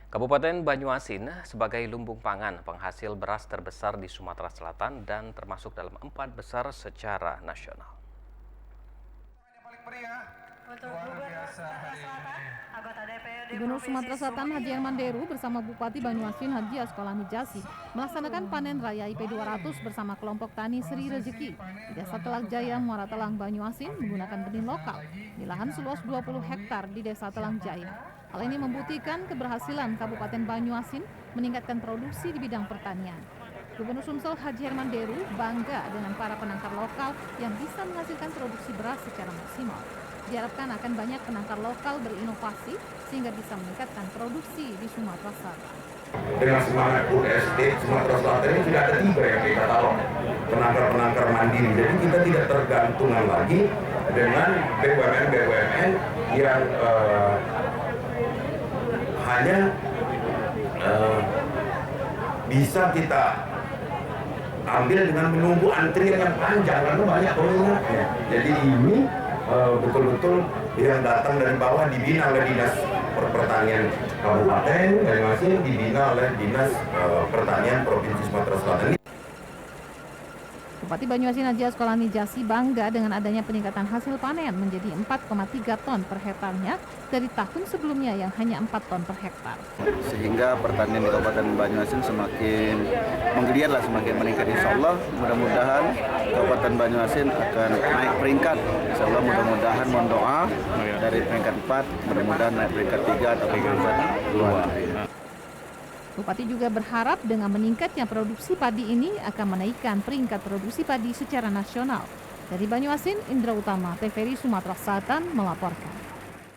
Kabupaten Banyuasin sebagai lumbung pangan penghasil beras terbesar di Sumatera Selatan dan termasuk dalam 4 besar secara nasional. Gubernur Sumatera Selatan Haji Herman Deru bersama Bupati Banyuasin Haji Asqalani Jasi melaksanakan panen raya IP 200 bersama kelompok tani Sri Rezeki di Desa Telak Jaya, Muara Telang, Banyuasin menggunakan benih lokal di lahan seluas 20 hektar di Desa Telang Jaya. Hal ini membuktikan keberhasilan Kabupaten Banyuasin meningkatkan produksi di bidang pertanian. Gubernur Sumsel Haji Herman Deru bangga dengan para penangkar lokal yang bisa menghasilkan produksi beras secara maksimal. Diharapkan akan banyak penangkar lokal berinovasi sehingga bisa meningkatkan produksi di Sumatera Selatan. Dengan semangat USD Sumatera Selatan ini sudah ada 3 yang kita taruh penangkar-penangkar mandiri. Jadi kita tidak tergantungan lagi dengan BUMN yang hanya bisa kita ambil dengan menunggu antrian yang panjang karena banyak peminatnya. Jadi ini betul-betul yang datang dari bawah dibina oleh Dinas Pertanian Kabupaten Banyuasin, dibina oleh Dinas Pertanian Provinsi Sumatera Selatan. Bupati Banyuasin Haji Asqalani Jasi bangga dengan adanya peningkatan hasil panen menjadi 4,3 ton per hektarnya dari tahun sebelumnya yang hanya 4 ton per hektar. Sehingga pertanian di Kabupaten Banyuasin semakin menggeliat lah, semakin meningkat. Insya Allah mudah-mudahan Kabupaten Banyuasin akan naik peringkat. Insya Allah mudah-mudahan mohon doa dari peringkat 4, mudah-mudahan naik peringkat 3 atau peringkat 2. Bupati juga berharap dengan meningkatnya produksi padi ini akan menaikkan peringkat produksi padi secara nasional. Dari Banyuasin, Indra Utama, TVRI Sumatera Selatan melaporkan.